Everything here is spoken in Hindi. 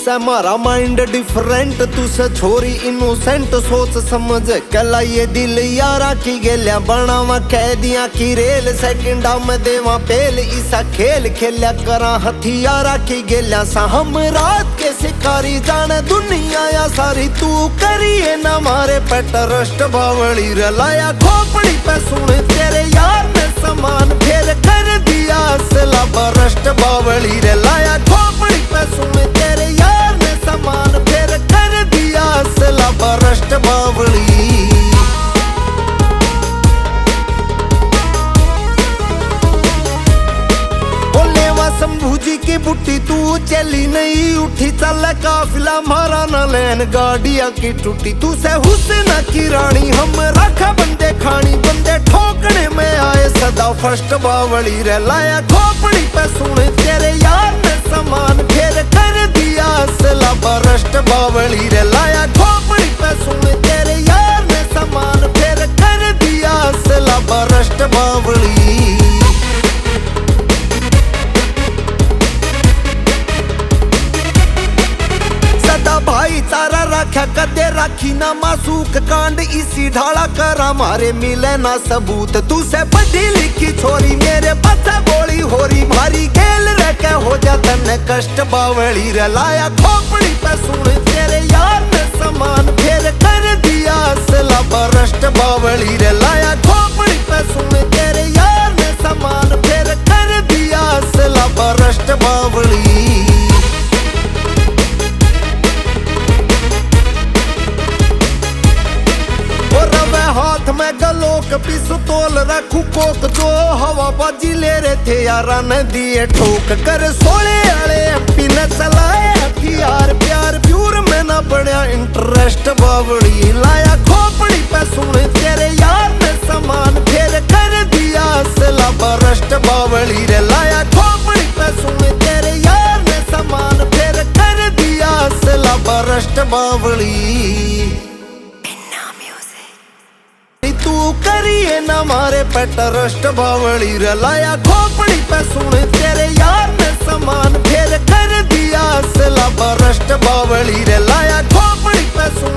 तुसे मारा माइंड डिफरेंट, तुसे छोरी इनोसेंट, सोच समझ कला ये दिल यारा की गेल्या बनावा कैदियां की रेल, सेकंडा में देवा पेल इसा खेल खेल्या करा हथियारा की गेल्या सा हम रात के शिकारी जाने दुनिया या सारी तू करिए ना मारे पे ट्रस्ट बावली रलाया खोपड़ी पे सुन तेरे यार ने समान फिर कर दिया असला बरस्ट बावली रलाया खोपड़ी पे सुन तेरे यार ने समान फिर कर दिया असला बरस्ट बावली। शंभू जी की बुट्टी तू चली नहीं उठी, चल काफिला मारा न लैन गाड़िया की टूटी, तू से हुस्न की रानी हम रखा बंदे खानी, बंदे ठोकने में आए सदा फर्स्ट बावली रे लाया खोपड़ी पे सुन तेरे यार ने समान फिर कर दिया असला बरस्ट बावली रे लाया खोपड़ी पे सुन तेरे यार ने समान फिर कर दिया असला बरस्ट बावली। भाईचारा रखा कदे राखी ना मासूक कांड इसी ढाला करा मारे मिले ना सबूत, तू से पढ़ी लिखी छोरी मेरे पता गोली होरी भारी खेल रखे हो जाता न कष्ट बावली रे लाया खोपड़ी पे सुन तेरे यार ने समान फिर कर दिया असला बरस्ट बावली रे लाया खोपड़ी पे सुन तेरे यार ने समान फिर कर दिया असला बरस्ट बावली। हाथ में गलोक पिस्तौल रखू कोक, जो हवा बाजी ले रहे थे यारा ने दिए ठोक कर, सोले आले एमपी ने चलाए हथियार प्यार प्यूर में ना बढ़िया इंटरेस्ट बावड़ी लाया खोपड़ी पे सुन तेरे यार ने समान फिर कर दिया असला बरस्ट बावली रे लाया खोपड़ी पे सुन तेरे यार ने समान फिर कर दिया असला बरस्ट बावली। तू करिए ना मारे पे ट्रस्ट बावली रलाया खोपड़ी पे सुन तेरे यार ने समान फिर कर दिया असला बरस्ट बावली रलाया खोपड़ी पे सुन